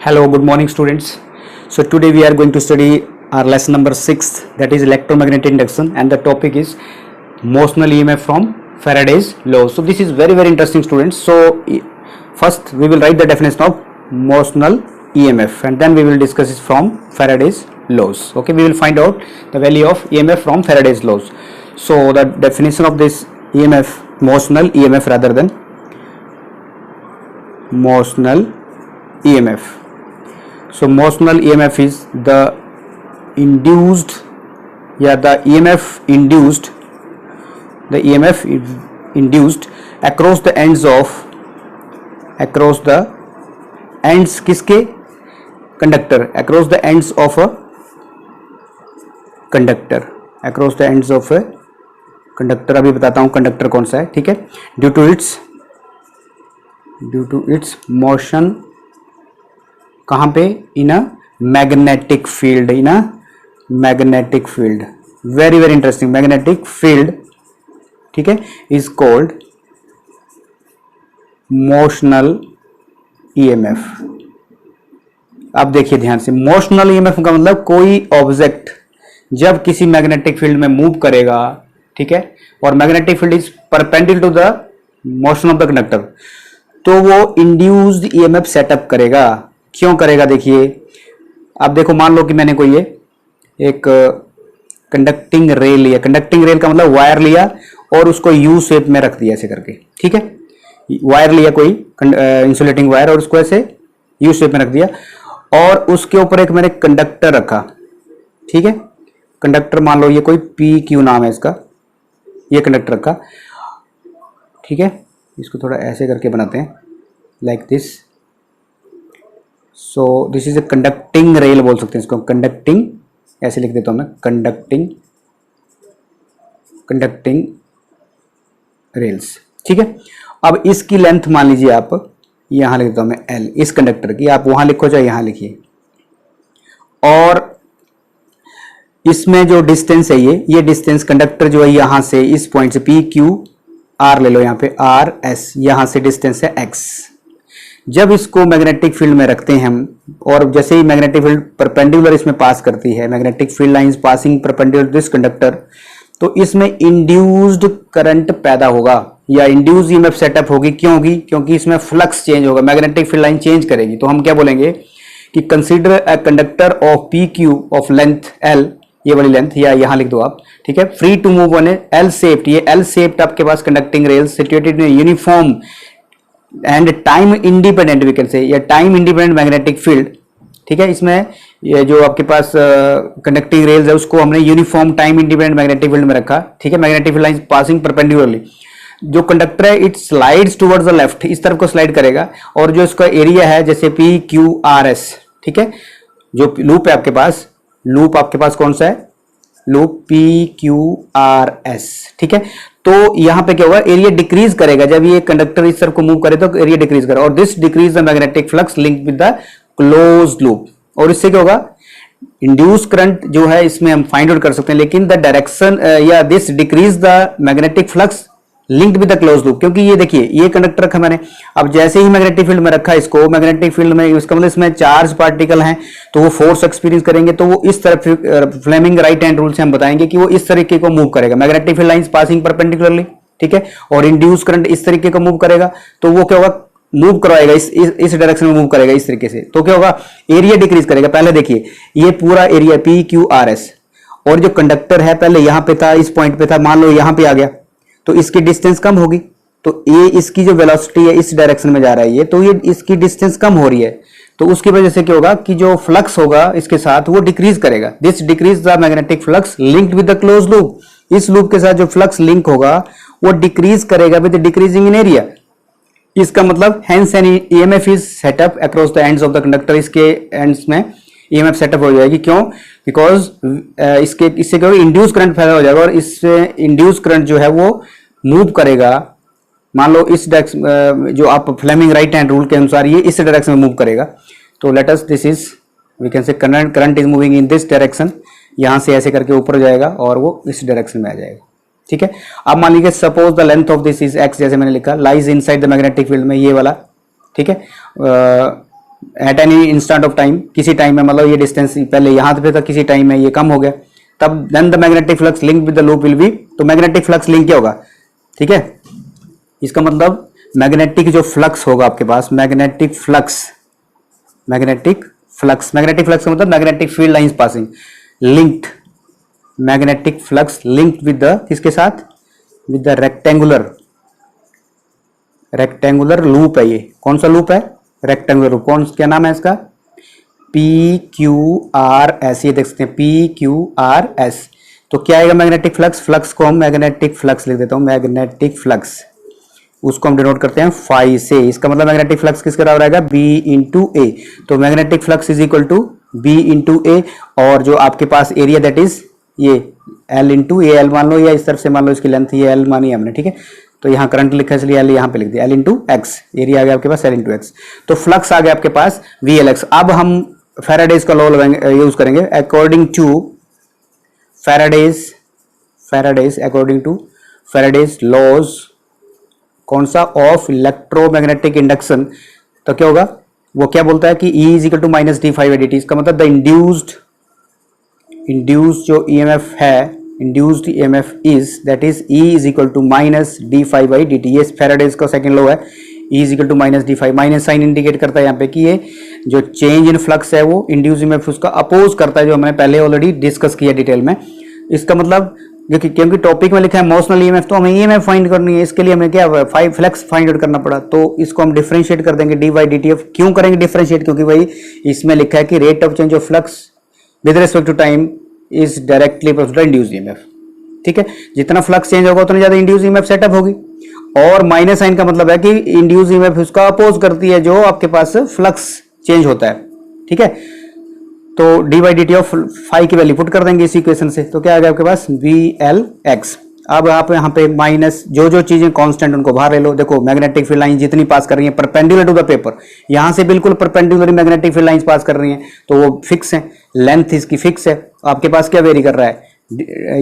Hello, good morning students. So today we are going to study our lesson number 6, that is electromagnetic induction, and the topic is motional EMF from Faraday's law. So this is very interesting students. So first we will write the definition of motional EMF and then we will discuss it from Faraday's laws. Okay, we will find out the value of EMF from Faraday's laws. So the definition of this EMF, motional EMF rather than motional EMF. So motional EMF is the induced, the EMF induced across the ends किसके conductor, across the ends of a conductor, across the ends of a conductor. अभी बताता हूँ conductor कौन सा है. ठीक है, due to it's motion कहाँ पे, in a magnetic field, very interesting. Magnetic field, ठीक है, इज कॉल्ड मोशनल ईएमएफ. अब देखिए ध्यान से, मोशनल ईएमएफ का मतलब कोई ऑब्जेक्ट जब किसी मैग्नेटिक फील्ड में मूव करेगा, ठीक है, और magnetic field is perpendicular to the motion of the conductor, तो वो इंड्यूस्ड ईएमएफ सेटअप करेगा. क्यों करेगा, देखिए. अब देखो, मान लो कि मैंने कोई ये एक कंडक्टिंग रेल लिया. कंडक्टिंग रेल का मतलब वायर लिया और उसको यू शेप में रख दिया ऐसे करके. ठीक है, वायर लिया कोई इंसुलेटिंग वायर और उसको ऐसे यू शेप में रख दिया और उसके ऊपर एक मैंने कंडक्टर रखा. ठीक है, कंडक्टर मान लो ये कोई पी क्यू नाम है इसका, ये कंडक्टर रखा. ठीक है, इसको थोड़ा ऐसे करके बनाते हैं, like this. So this is a conducting rail बोल सकते हैं इसको, कंडक्टिंग, ऐसे लिख देता हूं मैं, कंडक्टिंग रेल्स. ठीक है, अब इसकी लेंथ मान लीजिए आप, यहां लिख देता हूं मैं एल, इस कंडक्टर की. आप वहां लिखो चाहे यहां लिखिए. और इसमें जो डिस्टेंस है, ये डिस्टेंस कंडक्टर जो है यहां से इस पॉइंट से पी क्यू आर ले लो, यहां पे आर एस, यहां से डिस्टेंस है एक्स. जब इसको मैग्नेटिक फील्ड में रखते हैं हम, और जैसे ही मैग्नेटिक फील्ड परपेंडिकुलर इसमें पास करती है, magnetic field lines passing perpendicular this conductor, तो इसमें इंड्यूस्ड करंट पैदा होगा या इंड्यूस्ड ईएमएफ सेटअप होगी. क्यों होगी? क्योंकि इसमें फ्लक्स चेंज होगा, मैग्नेटिक फील्ड लाइन चेंज करेगी. तो हम क्या बोलेंगे कि consider a conductor of P Q of length L, ये वाली लेंथ, या यहां लिख दो आप. ठीक है, free to move on a L shaped, ये एल शेप्ड आपके पास conducting rail situated in uniform and time independent, we can say, या टाइम इंडिपेंडेंट मैग्नेटिक फील्ड. ठीक है, इसमें ये जो आपके पास कंडक्टिंग रेल्स है उसको हमने uniform time independent magnetic field में रखा. ठीक है, magnetic field line passing perpendicularly. जो कंडक्टर है it slides towards the left, इस तरफ को स्लाइड करेगा. और जो इसका एरिया है जैसे पी क्यू आर एस, ठीक है, जो लूप है आपके पास, लूप आपके पास कौन सा है, loop P Q R S. ठीक है, तो यहां पे क्या होगा, एरिया डिक्रीज करेगा. जब ये कंडक्टर इस तरफ को मूव करे तो एरिया डिक्रीज करेगा, और this decrease the magnetic flux link with the close loop. और इससे क्या होगा, इंड्यूस करंट जो है इसमें हम फाइंड आउट कर सकते हैं, लेकिन द डायरेक्शन या this decrease the magnetic flux linked with the close loop. क्योंकि ये देखिए, ये कंडक्टर रखा मैंने, अब जैसे ही मैग्नेटिक फील्ड में रखा इसको, मैग्नेटिक फील्ड में इसका मतलब इसमें चार्ज पार्टिकल हैं, तो वो फोर्स एक्सपीरियंस करेंगे, तो वो इस तरफ, फ्लेमिंग राइट हैंड रूल से हम बताएंगे कि वो इस तरीके को मूव करेगा, magnetic field lines passing perpendicularly. ठीक है, और इंड्यूस करंट इस तरीके का मूव करेगा, तो वो क्या होगा, मूव करवाएगा इस डायरेक्शन में मूव करेगा इस तरीके से. तो क्या होगा, एरिया डिक्रीज करेगा. पहले देखिए, ये पूरा area P Q R S, और जो कंडक्टर है पहले यहां पे था, इस पॉइंट पे था, मान लो यहां पे आ गया, तो इसकी डिस्टेंस कम होगी. तो ये इसकी जो वेलोसिटी है इस डायरेक्शन में जा रहा है ये, तो ये इसकी डिस्टेंस कम हो रही है, तो उसकी वजह से क्या होगा कि जो फ्लक्स होगा इसके साथ वो डिक्रीज करेगा. This decrease the magnetic flux linked with the close loop. इस लूप के साथ जो फ्लक्स लिंक होगा वो डिक्रीज करेगा विद डिक्रीजिंग इन एरिया. इसका मतलब hence an EMF is set up across the ends of the conductor. इसके एंड्स में ईएमएफ सेटअप हो जाएगी. क्यों? बिकॉज इससे क्या होगा, इंड्यूस करंट पैदा हो जाएगा, और इससे इंड्यूस करंट जो है वो मूव करेगा. मान लो इस डायरेक्शन, जो आप फ्लेमिंग राइट हैंड रूल के अनुसार ये इस डायरेक्शन में मूव करेगा. तो let us, this is, we can say current is moving in this direction. यहां से ऐसे करके ऊपर जाएगा और वो इस डायरेक्शन में आ जाएगा. ठीक है, अब मान लीजिए suppose the length of this is x, जैसे मैंने लिखा, lies inside the magnetic field में, ये वाला. ठीक है, at any instant of time, किसी टाइम में, मतलब ये डिस्टेंस पहले यहाँ पे था, किसी टाइम में ये कम हो गया, तब then the magnetic flux link with the loop will be, तो मैग्नेटिक फ्लक्स लिंक क्या होगा, ठीक है, इसका मतलब मैग्नेटिक जो फ्लक्स होगा आपके पास, मैग्नेटिक फ्लक्स का मतलब magnetic field lines passing, linked, magnetic flux linked with the, किसके साथ, विद द रेक्टेंगुलर लूप है, ये कौन सा लूप है, रेक्टेंगुलर लूप, कौन, क्या नाम है इसका, PQRS, ये देख सकते हैं PQRS। तो क्या आएगा मैग्नेटिक फ्लक्स को हम मैग्नेटिक फ्लक्स लिख देता हूं, मैग्नेटिक फ्लक्स, उसको हम डिनोट करते हैं फाई से, इसका मतलब मैग्नेटिक फ्लक्स किसके बराबर आएगा, B इंटू ए, तो magnetic flux is equal to B into A, और जो आपके पास एरिया दैट इज ये L इंटू ए, L मान लो, या इस तरफ से मान लो इसकी लेंथ, ये L मानी हमने, ठीक है, तो यहाँ करंट लिखा है इसलिए L यहाँ पे लिख दिया, L इंटू एक्स, एरिया आ गया आपके पास L इंटू एक्स, तो फ्लक्स आ गया आपके पास VLX। अब हम फैराडेज का लॉ यूज करेंगे, अकॉर्डिंग टू फैराडेज लॉज, कौन सा, ऑफ इलेक्ट्रोमैग्नेटिक इंडक्शन, तो क्या होगा, वो क्या बोलता है कि E is equal to minus d phi dt, इसका मतलब द इंड्यूस्ड जो EMF है, induced EMF is that is E is equal to minus d phi by d t, ये फैराडेज का सेकंड लॉ है, E is equal to minus d phi, minus sign indicate करता है यहाँ पे कि ये जो चेंज इन फ्लक्स है वो इंड्यूस EMF उसका अपोज करता है, जो हमने पहले ऑलरेडी डिस्कस किया डिटेल में। इसका मतलब क्योंकि टॉपिक में लिखा है मोशनल EMF, तो हमें EMF फाइंड करनी है, इसके लिए हमें क्या फ्लक्स फाइंड आउट करना पड़ा, तो इसको हम डिफरेंशिएट कर देंगे d by d t f. क्यों करेंगे डिफरेंशिएट, क्योंकि भाई इसमें लिखा है कि rate of change of flux with respect to time is directly proportional to induce EMF, ठीक है, जितना फ्लक्स चेंज होगा उतनी ज्यादा इंड्यूस EMF सेटअप होगी, और माइनस साइन का मतलब है कि इंड्यूस EMF उसका अपोज करती है जो आपके पास फ्लक्स चेंज होता है, ठीक है, तो d by d t of phi की वैल्यू पुट कर देंगे इस इक्वेशन से, तो क्या आ गया आपके पास VLX। अब आप यहाँ पे माइनस जो चीजें कांस्टेंट उनको बाहर ले लो, देखो मैग्नेटिक फील्ड लाइन जितनी पास कर रही है परपेंडिकुलर टू द पेपर, यहां से बिल्कुल perpendicular magnetic field lines pass कर रही हैं, तो वो फिक्स है, लेंथ इसकी फिक्स है, आपके पास क्या वेरी कर रहा है,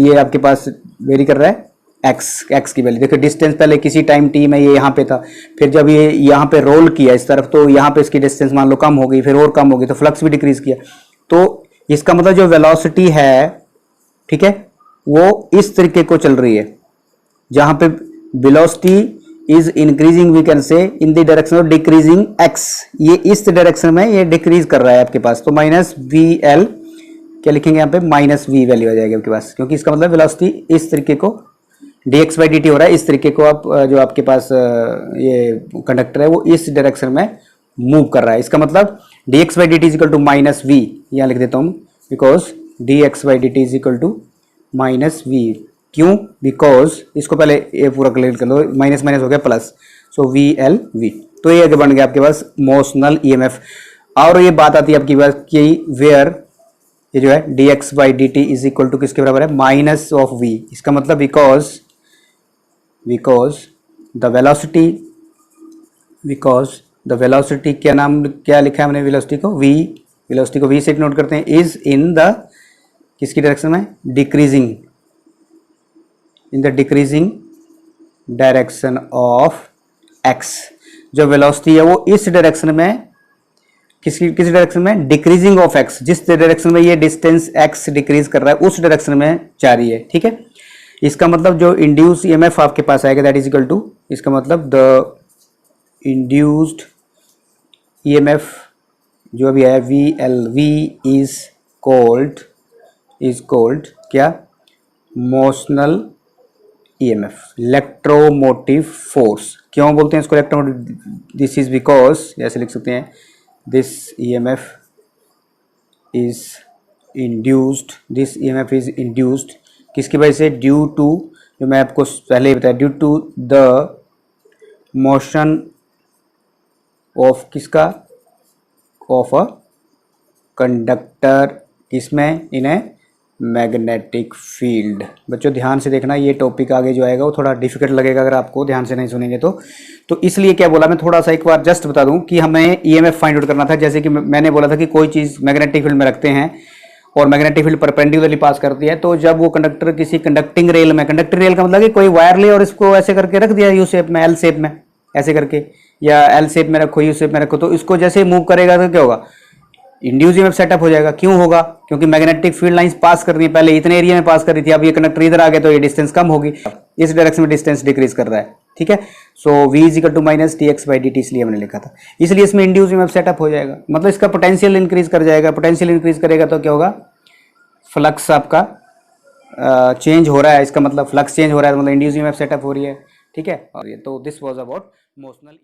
ये आपके पास वेरी कर रहा है एक्स की वैल्यू, देखो डिस्टेंस पहले किसी टाइम टी में ये यहाँ पे था, फिर जब ये यहाँ पे रोल किया इस तरफ, तो यहाँ पे इसकी डिस्टेंस मान लो कम हो गई, फिर और कम हो गई, तो फ्लक्स भी डिक्रीज किया, तो इसका मतलब जो वेलोसिटी है, ठीक है, वो इस तरीके को चल रही है, जहां पे velocity is increasing, we can say in the direction of decreasing x, ये इस डायरेक्शन में ये डिक्रीज कर रहा है आपके पास, तो माइनस VL, क्या लिखेंगे यहाँ पे, माइनस V वैल्यू आ जाएगी आपके पास, क्योंकि इसका मतलब वेलोसिटी इस तरीके को dx बाई dt हो रहा है, इस तरीके को आप जो आपके पास ये कंडक्टर है वो इस डायरेक्शन में मूव कर रहा है, इसका मतलब dx by dt is equal to minus V, यहाँ लिख देता हूँ, because dx by dt is equal to minus V, क्यों, बिकॉज इसको पहले ये पूरा क्लियर कर लो, माइनस माइनस हो गया प्लस, सो VLV, तो ये आगे बन गया आपके पास मोशनल EMF। और ये बात आती है आपकी बात कि वेयर ये जो है dx by dt is equal to किसके बराबर है, माइनस ऑफ V, इसका मतलब बिकॉज द वेलोसिटी क्या नाम, क्या लिखा है हमने वेलोसिटी को V से नोट करते हैं, इज इन द किसकी डायरेक्शन में, decreasing, in the decreasing direction of x, जो वेलोसिटी है वो इस डायरेक्शन में, किस डायरेक्शन में, डिक्रीजिंग ऑफ x, जिस डायरेक्शन में ये डिस्टेंस x डिक्रीज कर रहा है उस डायरेक्शन में जा रही है, ठीक है। इसका मतलब जो इंड्यूस EMF आपके पास आएगा दैट इज इक्वल टू, इसका मतलब द इंड्यूस्ड EMF जो अभी है VLV इज कॉल्ड क्या, मोशनल EMF, इलेक्ट्रोमोटिव फोर्स। क्यों बोलते हैं इसको इलेक्ट्रोमोटिव, दिस इज बिकॉज, ऐसे लिख सकते हैं, दिस EMF इज इंड्यूस्ड किसकी वजह से, ड्यू टू, जो मैं आपको पहले ही बताया, due to the motion of किसका, ऑफ अ कंडक्टर, इसमें इन्हें मैग्नेटिक फील्ड। बच्चों ध्यान से देखना, ये टॉपिक आगे जो आएगा वो थोड़ा डिफिकल्ट लगेगा अगर आपको ध्यान से नहीं सुनेंगे तो इसलिए क्या बोला, मैं थोड़ा सा एक बार जस्ट बता दूं कि हमें EMF फाइंड आउट करना था। जैसे कि मैंने बोला था कि कोई चीज़ मैग्नेटिक फील्ड में रखते हैं और मैग्नेटिक फील्ड परपेंडिकुलरली पास करती है, तो जब वो कंडक्टर किसी कंडक्टिंग रेल में, कंडक्टिंग रेल का मतलब कि कोई वायर ले और इसको ऐसे करके रख दिया यू शेप में, L शेप में ऐसे करके, या एल शेप में रखो, यू शेप में रखो, तो इसको जैसे मूव करेगा तो क्या होगा, इंड्यूस ईएमएफ सेटअप हो जाएगा। क्यों होगा, क्योंकि मैग्नेटिक फील्ड लाइंस पास कर रही है, पहले इतने एरिया में पास कर रही थी, अब ये कंडक्टर इधर आ गया तो ये डिस्टेंस कम होगी, इस डायरेक्शन में डिस्टेंस डिक्रीज कर रहा है, ठीक है। So v is equal to minus t x by d t, इसलिए हमने लिखा था, इसलिए इसमें इंड्यूस ईएमएफ सेटअप हो जाएगा, मतलब इसका पोटेंशियल इंक्रीज कर जाएगा। पोटेंशियल इंक्रीज करेगा तो क्या होगा, फ्लक्स आपका चेंज हो रहा है, इसका मतलब फ्लक्स चेंज हो रहा है, मतलब इंड्यूस ईएमएफ सेटअप हो रही है, ठीक है। और ये तो दिस वाज अबाउट मोशनल